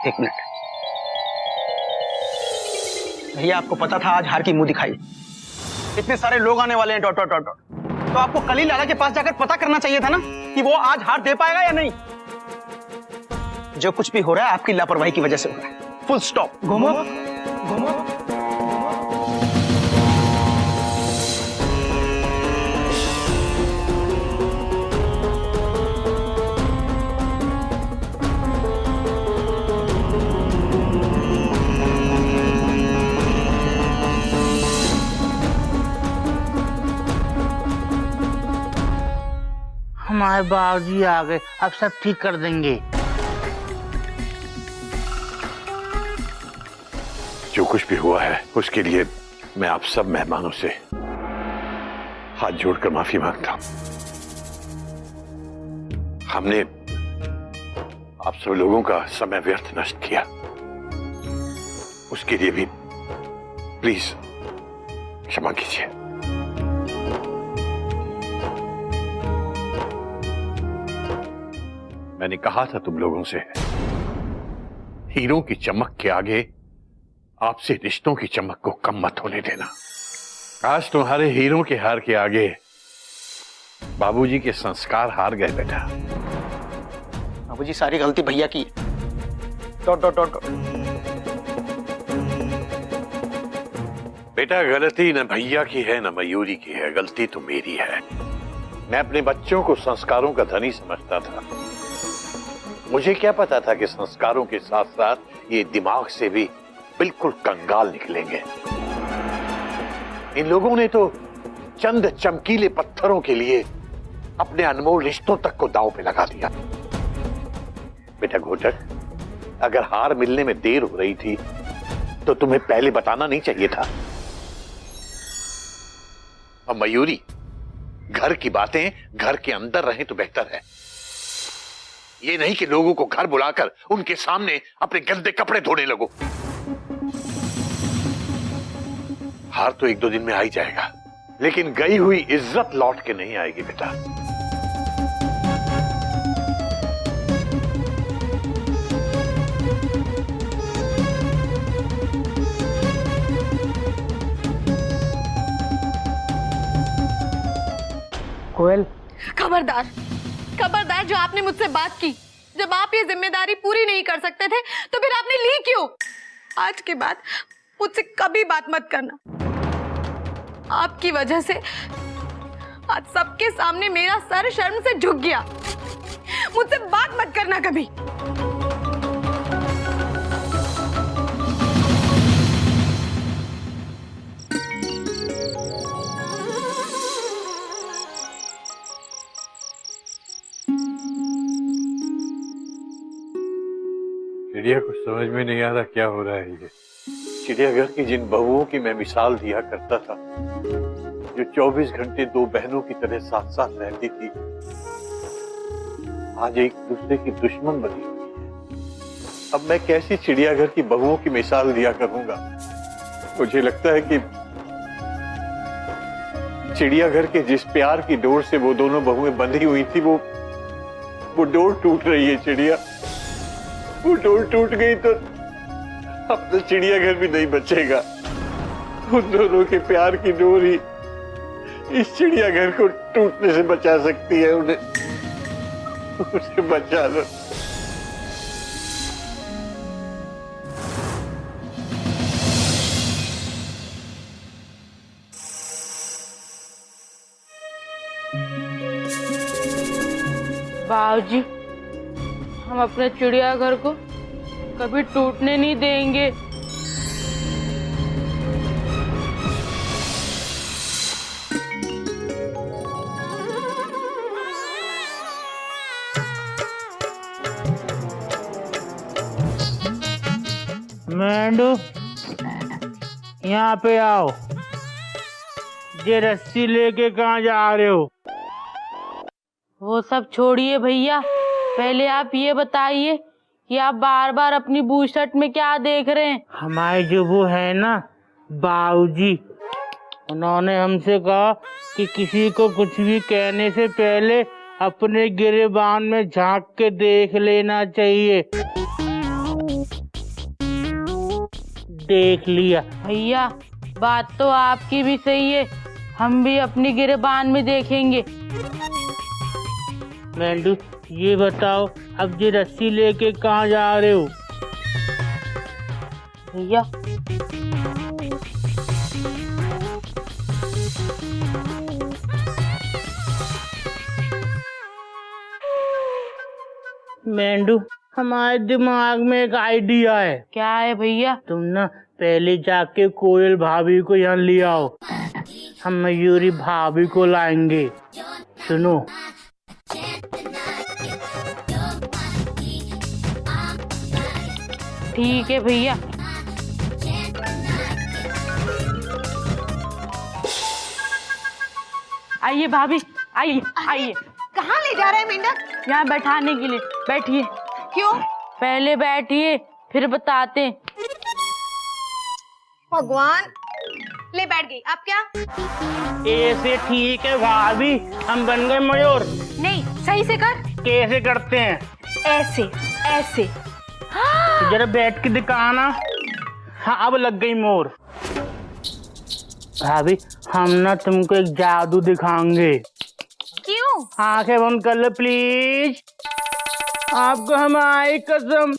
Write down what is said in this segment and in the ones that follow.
एक मिनट भैया, आपको पता था आज हार की मुंह दिखाई, इतने सारे लोग आने वाले हैं डॉट डॉट डॉट डॉट, तो आपको कली लाला के पास जाकर पता करना चाहिए था ना कि वो आज हार दे पाएगा या नहीं। जो कुछ भी हो रहा है आपकी लापरवाही की वजह से हो रहा है, फुल स्टॉप। घूमो घूमो। हमारे बाबूजी आ गए, अब सब ठीक कर देंगे। जो कुछ भी हुआ है उसके लिए मैं आप सब मेहमानों से हाथ जोड़कर माफी मांगता हूं। हमने आप सब लोगों का समय व्यर्थ नष्ट किया, उसके लिए भी प्लीज क्षमा कीजिए। मैंने कहा था तुम लोगों से, हीरों की चमक के आगे आपसे रिश्तों की चमक को कम मत होने देना। आज तुम्हारे हीरों के हार के आगे बाबूजी के संस्कार हार गए बेटा। बाबूजी सारी गलती भैया की। Dot dot dot. बेटा गलती न भैया की है न मयूरी की है, गलती तो मेरी है। मैं अपने बच्चों को संस्कारों का धनी समझता था। मुझे क्या पता था कि संस्कारों के साथ साथ ये दिमाग से भी बिल्कुल कंगाल निकलेंगे। इन लोगों ने तो चंद चमकीले पत्थरों के लिए अपने अनमोल रिश्तों तक को दांव पे लगा दिया। बेटा घोटक, अगर हार मिलने में देर हो रही थी तो तुम्हें पहले बताना नहीं चाहिए था। और मयूरी, घर की बातें घर के अंदर रहें तो बेहतर है, ये नहीं कि लोगों को घर बुलाकर उनके सामने अपने गंदे कपड़े धोने लगो। हार तो एक दो दिन में आ ही जाएगा, लेकिन गई हुई इज्जत लौट के नहीं आएगी बेटा। कोयल, खबरदार खबरदार, जो आपने मुझसे बात की, जब आप ये जिम्मेदारी पूरी नहीं कर सकते थे तो फिर आपने ली क्यों? आज के बाद मुझसे कभी बात मत करना। आपकी वजह से आज सबके सामने मेरा सर शर्म से झुक गया। मुझसे बात मत करना कभी। चिड़िया कुछ समझ में नहीं आ रहा क्या हो रहा है। ये चिड़ियाघर की जिन बहुओं की मैं मिसाल दिया करता था, जो 24 घंटे दो बहनों की तरह साथ साथ रहती थी, आज एक दूसरे की दुश्मन बनी हुई है। अब मैं कैसी चिड़ियाघर की बहुओं की मिसाल दिया करूंगा? मुझे लगता है कि चिड़ियाघर के जिस प्यार की डोर से वो दोनों बहुएं बंधी हुई थी, वो डोर टूट रही है। चिड़िया, वो डोर टूट गई तो अब तो चिड़ियाघर भी नहीं बचेगा। उन दोनों के प्यार की डोर ही इस चिड़ियाघर को टूटने से बचा सकती है। उन्हें बचा लो। बाबूजी, हम अपने चिड़ियाघर को कभी टूटने नहीं देंगे। मेंढू, यहाँ पे आओ। ये रस्सी लेके कहाँ जा रहे हो? वो सब छोड़िए भैया, पहले आप ये बताइए कि आप बार बार अपनी बूशर्ट में क्या देख रहे हैं? हमारे जो वो है ना बाबूजी, उन्होंने हमसे कहा कि किसी को कुछ भी कहने से पहले अपने गिरेबान में झांक के देख लेना चाहिए। देख लिया। भैया बात तो आपकी भी सही है, हम भी अपनी गिरबान में देखेंगे। मेंढू ये बताओ, अब ये रस्सी लेके कहाँ जा रहे हो? भैया मेंढू हमारे दिमाग में एक आइडिया है। क्या है भैया? तुम ना पहले जाके कोयल भाभी को यहाँ ले आओ, हम मयूरी भाभी को लाएंगे। सुनो, ठीक है भैया। आइए भाभी, आइए आइए। कहाँ ले जा रहे हैं मेंढक? यहाँ बैठाने के लिए, बैठिए। क्यों? पहले बैठिए फिर बताते हैं। भगवान, ले बैठ गई। अब क्या? ऐसे ठीक है भाभी, हम बन गए मयूर। नहीं, सही से कर। कैसे करते हैं? ऐसे ऐसे। जरा बैठ के दिखाना। हाँ अब लग गई मोर। भाभी हम ना तुमको एक जादू दिखाएंगे। क्यों? आंखें बंद कर लो प्लीज। आपको हमारी कसम।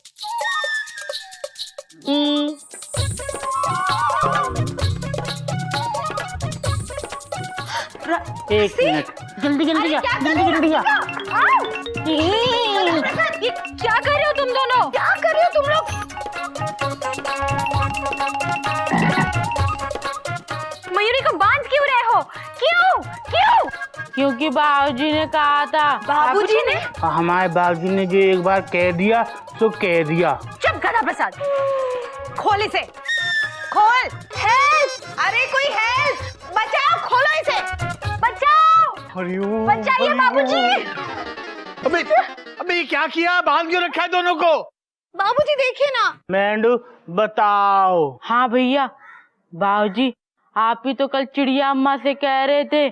एक मिनट, जल्दी जल्दी जा, जल्दी जल्दी जा। ये क्या कर रहे हो तुम दोनों? क्या कर रहे हो तुम लोग? मयूरी को बांध क्यों रहे हो? क्यों क्यों? क्योंकि बाबूजी ने कहा था। बाबूजी ने? हमारे बाबूजी ने जो एक बार कह दिया तो कह दिया। चुप गधा प्रसाद, खोल इसे, खोल। हेल्प! अरे कोई हेल्प! बचाओ, खोलो इसे, बचाओ, बचाइए बाबूजी। अबे ये क्या किया? बांध क्यों रखा है दोनों को? बाबूजी देखिए ना। मेंढू बताओ। हाँ भैया, बाबूजी आप ही तो कल चिड़िया अम्मा से कह रहे थे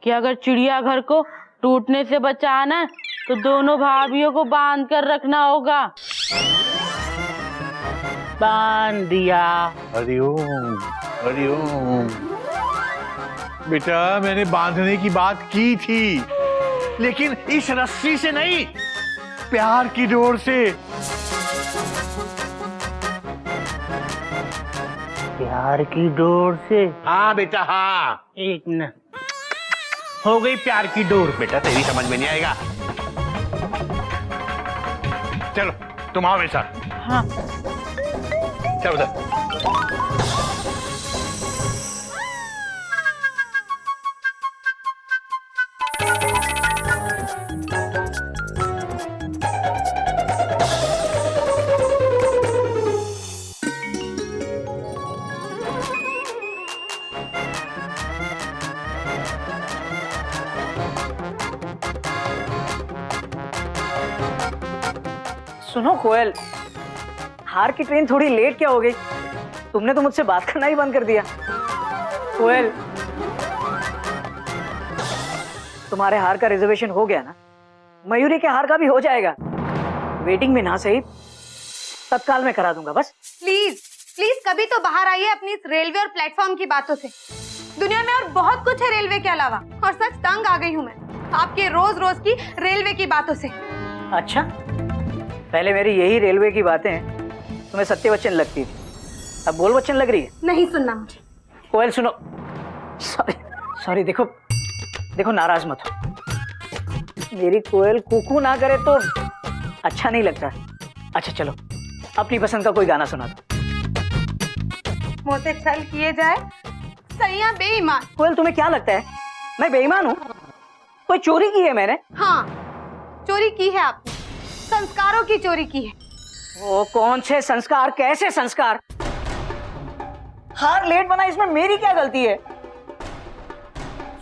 कि अगर चिड़ियाघर को टूटने से बचाना है तो दोनों भाभियों को बांध कर रखना होगा। बांध दिया। हरिओम हरिओम। बेटा मैंने बांधने की बात की थी, लेकिन इस रस्सी से नहीं, प्यार की डोर से। प्यार की डोर से? हाँ बेटा हाँ। एक मिनट, हो गई प्यार की डोर। बेटा तेरी समझ में नहीं आएगा। चलो तुम आओ मेरे साथ। हाँ चलो उधर। सुनो कोयल, हार की ट्रेन थोड़ी लेट क्या हो गई? तुमने तो मुझसे बात करना ही बंद कर दिया। कोयल, तुम्हारे हार का रिजर्वेशन हो गया ना? मयूरी के हार का भी हो जाएगा। वेटिंग में ना सही, तत्काल में करा दूंगा बस। प्लीज प्लीज कभी तो बाहर आइए अपनी इस रेलवे और प्लेटफॉर्म की बातों से। दुनिया में और बहुत कुछ है रेलवे के अलावा, और सच तंग आ गई हूँ मैं आपके रोज रोज की रेलवे की बातों से। अच्छा, पहले मेरी यही रेलवे की बातें तुम्हें सत्य वचन लगती थी, अब बोल वचन लग रही है? नहीं सुनना मुझे। कोयल सुनो। सॉरी, देखो नाराज मत हो। मेरी कोयल कुकू ना करे तो अच्छा नहीं लगता। अच्छा चलो, अपनी पसंद का कोई गाना सुना दो। मोते छल किए जाए सैया बेईमान। कोयल तुम्हें क्या लगता है मैं बेईमान हूँ? कोई चोरी की है मैंने? हाँ, चोरी की है आपने, संस्कारों की चोरी की है। वो कौन से संस्कार? कैसे संस्कार? हार लेट बना, इसमें मेरी क्या गलती है?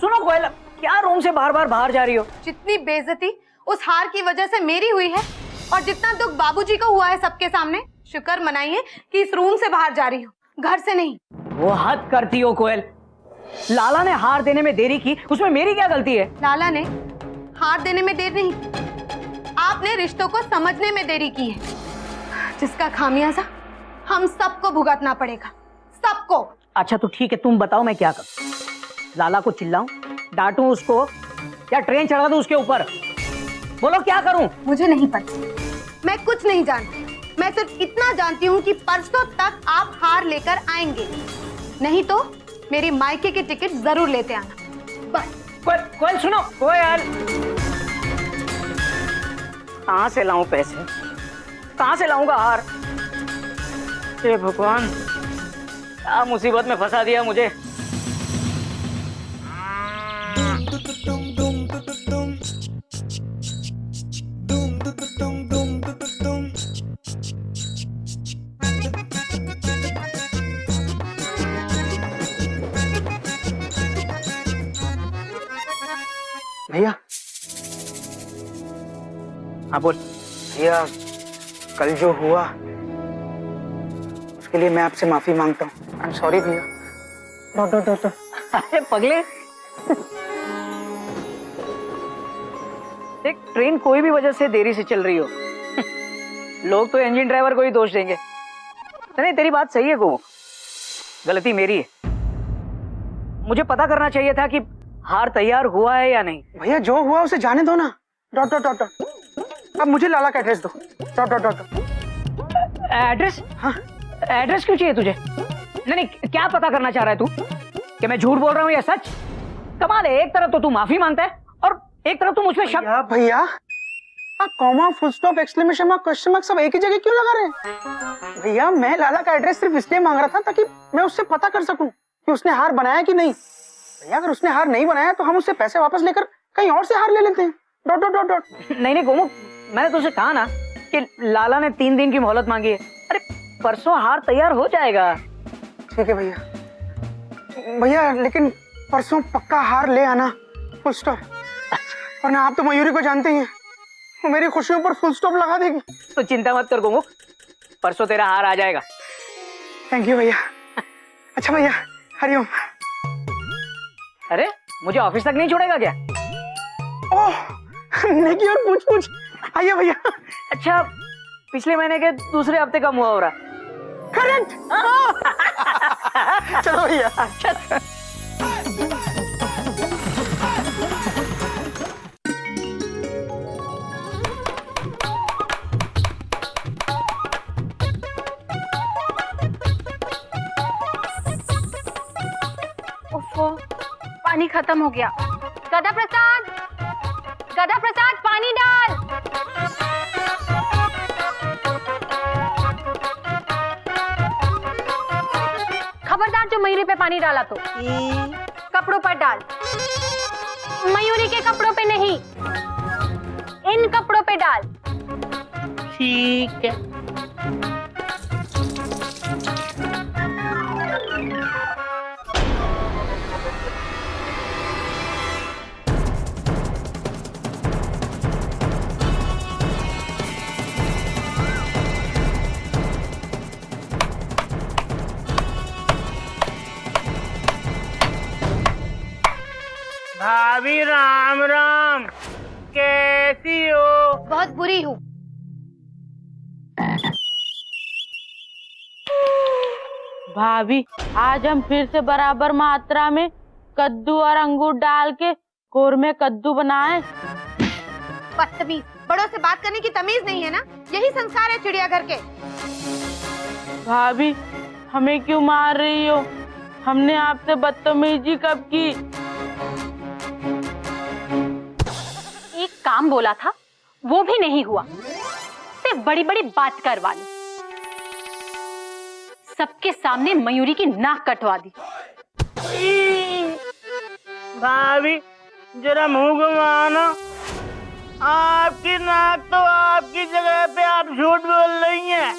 सुनो कोयल, क्या रूम से बार बार बाहर जा रही हो? जितनी बेइज्जती उस हार की वजह से मेरी हुई है और जितना दुख बाबूजी को हुआ है सबके सामने, शुक्र मनाइए कि इस रूम से बाहर जा रही हूँ, घर से नहीं। वो हद करती हो कोयल। लाला ने हार देने में देरी की, उसमें मेरी क्या गलती है? लाला ने हार देने में देर नहीं, आपने रिश्तों को समझने में देरी की है, जिसका खामियाजा हम सबको भुगतना पड़ेगा। उसको। अच्छा तो ठीक है, तुम बताओ मैं क्या करूं? लाला को चिल्लाऊं, डांटूं उसको, या ट्रेन चढ़ा दूं उसके ऊपर? बोलो क्या करूं? मुझे नहीं पता, मैं कुछ नहीं जानती। मैं सिर्फ इतना जानती हूँ कि परसों तक आप हार लेकर आएंगे, नहीं तो मेरी मायके की टिकट जरूर लेते आना, बस। कोयल सुनो, कोयल, कहां से लाऊं पैसे? कहां से लाऊंगा हार? हे भगवान, क्या मुसीबत में फंसा दिया मुझे। भैया, हाँ बोल। भैया कल जो हुआ उसके लिए मैं आपसे माफी मांगता हूँ। आई एम सॉरी भैया। डॉ। अरे पगले, देख ट्रेन कोई भी वजह से देरी से चल रही हो, लोग तो इंजन ड्राइवर को ही दोष देंगे। नहीं, तेरी बात सही है गो, गलती मेरी है। मुझे पता करना चाहिए था कि हार तैयार हुआ है या नहीं। भैया जो हुआ उसे जाने दो ना। डॉट। अब मुझे लाला का एड्रेस दो। डॉट। एड्रेस? हाँ, एड्रेस क्यों चाहिए तुझे? नहीं, क्या पता करना चाह रहा है तू? कि मैं झूठ बोल रहा हूँ या सच? कमाल है, एक तरफ तो तू माफी मांगता है और एक तरफ तू मुझ पे शक। भैया आप comma, full stop, exclamation mark, question mark सब एक ही जगह क्यों लगा रहे हैं? भैया मैं लाला का एड्रेस सिर्फ इसलिए मांग रहा था ताकि मैं उससे पता कर सकूं कि उसने हार बनाया कि नहीं। भैया अगर उसने हार नहीं बनाया तो हम उससे पैसे वापस लेकर कहीं और से हार ले लेते हैं। डॉट। नहीं गोमू, मैंने तुझसे कहा ना कि लाला ने 3 दिन की मोहलत मांगी है। अरे परसों हार तैयार हो जाएगा। ठीक है भैया, लेकिन परसों पक्का हार ले आना, फुल स्टॉप। और ना आप तो मयूरी को जानते ही हैं, वो मेरी खुशियों पर फुल स्टॉप लगा देगी। तो चिंता मत कर गोमू, परसों तेरा हार आ जाएगा। थैंक यू भैया। अच्छा भैया, हरिओम। अरे मुझे ऑफिस तक नहीं छोड़ेगा क्या? ओह नेकी और पूछ। आइए भैया। अच्छा, पिछले महीने के दूसरे हफ्ते का मुहावरा। करेक्ट। चलो भैया। उफ़ो, पानी खत्म हो गया। गदा प्रसाद, पानी डाल। खबरदार जो मयूरी पे पानी डाला तो कपड़ों पर डाल। मयूरी के कपड़ों पे नहीं, इन कपड़ों पे डाल। ठीक है। भाभी राम राम, कैसी हो? बहुत बुरी हूँ। भाभी आज हम फिर से बराबर मात्रा में कद्दू और अंगूर डाल के कोरमे कद्दू बनाए। बदतमीज, बड़ों से बात करने की तमीज नहीं है ना? यही संस्कार है चिड़ियाघर के। भाभी हमें क्यों मार रही हो? हमने आपसे बदतमीजी कब की? एक काम बोला था वो भी नहीं हुआ, सिर्फ बड़ी बड़ी बात करवा ली। सबके सामने मयूरी की नाक कटवा दी। भाभी जरा मुंह घुमाना। आपकी नाक तो आपकी जगह पे आप झूठ बोल रही हैं।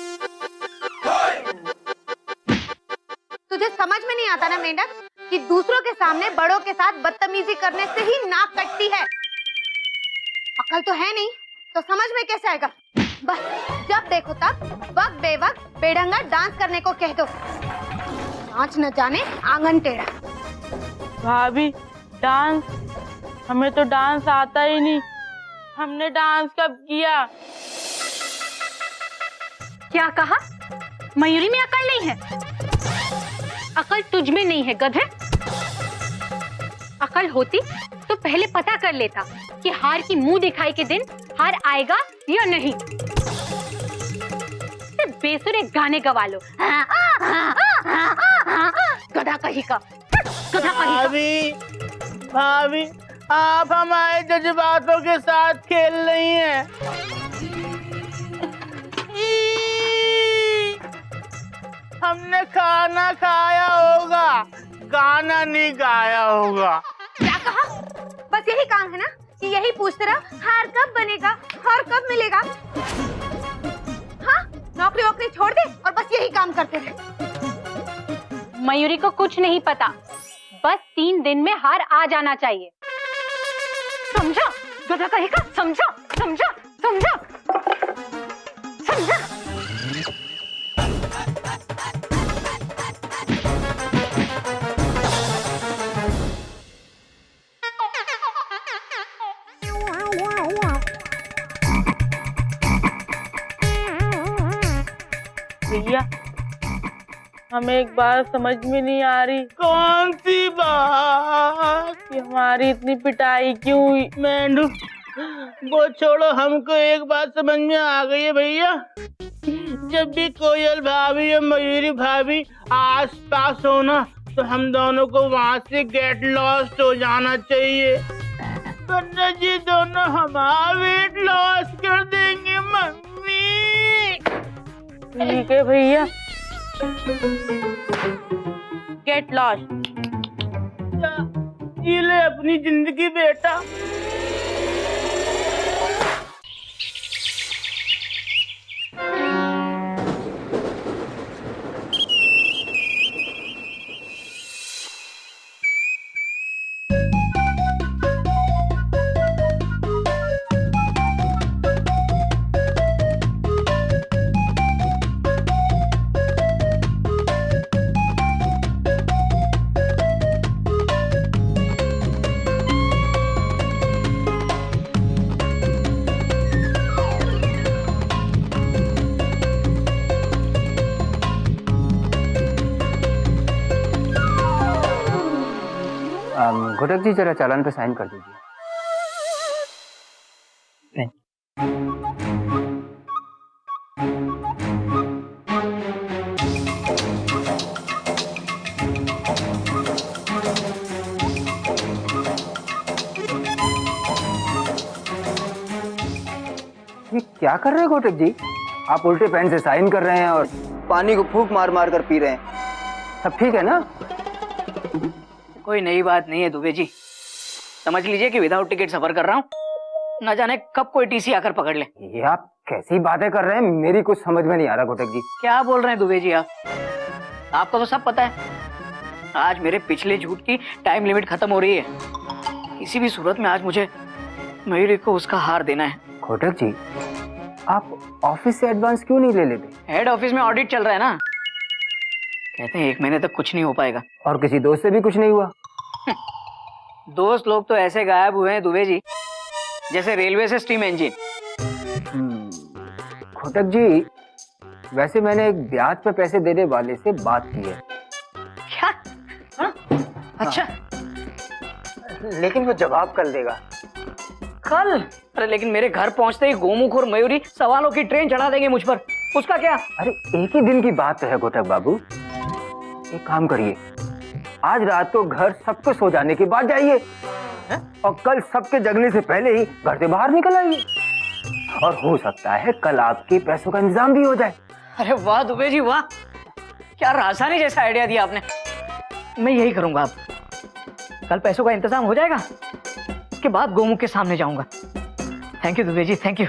तुझे समझ में नहीं आता ना मेंढक कि दूसरों के सामने बड़ों के साथ बदतमीजी करने से ही नाक कटती है। अकल तो है नहीं तो समझ में कैसे आएगा? बस जब देखो तब वक्त बेवक्त बेढंगा डांस करने को कह दो। नाच न जाने आंगन टेढ़ा। भाभी डांस? हमें तो डांस आता ही नहीं। हमने डांस कब किया? क्या कहा? मयूरी में अकल नहीं है? अकल तुझ में नहीं है गधे। अकल होती तो पहले पता कर लेता कि हार की मुंह दिखाई के दिन हार आएगा या नहीं। सिर्फ बेसुरे गाने गवा लो। गधा कहीं का, गधा कहीं का। भाभी, भाभी, आप हमारे जज्बातों के साथ खेल रही हैं। हमने खाना खाया होगा, गाना नहीं गाया होगा। क्या कहा? बस यही काम है ना कि यही पूछते रहो हार कब बनेगा, हार कब मिलेगा। हाँ, नौकरी वोकरी छोड़ दे और बस यही काम करते रहे। मयूरी को कुछ नहीं पता, बस 3 दिन में हार आ जाना चाहिए। समझा? गधा कहेगा, समझा? समझा? समझा? समझा? भैया हमें एक बात समझ में नहीं आ रही कौन सी बात? कि हमारी इतनी पिटाई क्यों हुई। मेंढू, वो छोड़ो, हमको एक बात समझ में आ गई है भैया। जब भी कोयल भाभी या मयूरी भाभी आस पास हो ना, तो हम दोनों को वहाँ से गेट लॉस्ट हो जाना चाहिए, वरना जी दोनों हमारा वेट लॉस कर देंगे मम्मी। ठीक है भैया, गेट लॉस्ट। जी ले अपनी जिंदगी बेटा। घटक जी जरा चालान पे साइन कर दीजिए। ये क्या कर रहे हैं घटक जी? आप उल्टे पेन से साइन कर रहे हैं और पानी को फूंक मार मार कर पी रहे हैं। सब ठीक है ना? कोई नई बात नहीं है दुबे जी, समझ लीजिए कि विदाउट टिकट सफर कर रहा हूँ, न जाने कब कोई टीसी आकर पकड़ ले। ये आप कैसी बातें कर रहे हैं? मेरी कुछ समझ में नहीं आ रहा घटक जी। क्या बोल रहे हैं दुबे जी आप? आपको तो सब पता है, आज मेरे पिछले झूठ की टाइम लिमिट खत्म हो रही है। किसी भी सूरत में आज मुझे मयूरी को उसका हार देना है। घटक जी, आप ऑफिस से एडवांस क्यों नहीं ले लेते? हेड ऑफिस में ऑडिट चल रहा है ना, कहते हैं 1 महीने तक कुछ नहीं हो पाएगा। और किसी दोस्त से भी कुछ नहीं हुआ? दोस्त लोग तो ऐसे गायब हुए हैं दुबे जी, जैसे रेलवे से स्टीम इंजन। घटक जी, वैसे मैंने एक ब्याज पे पैसे देने वाले से बात की है। क्या? हाँ? अच्छा, लेकिन वो जवाब कल देगा। कल? अरे लेकिन मेरे घर पहुंचते ही गोमुख और मयूरी सवालों की ट्रेन चढ़ा देंगे मुझ पर, उसका क्या? अरे एक ही दिन की बात तो है घटक बाबू। एक काम करिए, आज रात को घर सबके सो जाने के बाद जाइए और कल सबके जगने से पहले ही घर से बाहर निकल आइए, और हो सकता है कल आपके पैसों का इंतजाम भी हो जाए। अरे वाह दुबे जी वाह, क्या राजधानी जैसा आइडिया दिया आपने। मैं यही करूंगा, अब कल पैसों का इंतजाम हो जाएगा, उसके बाद गोमुख के सामने जाऊंगा। Thank you Dubey ji, thank you.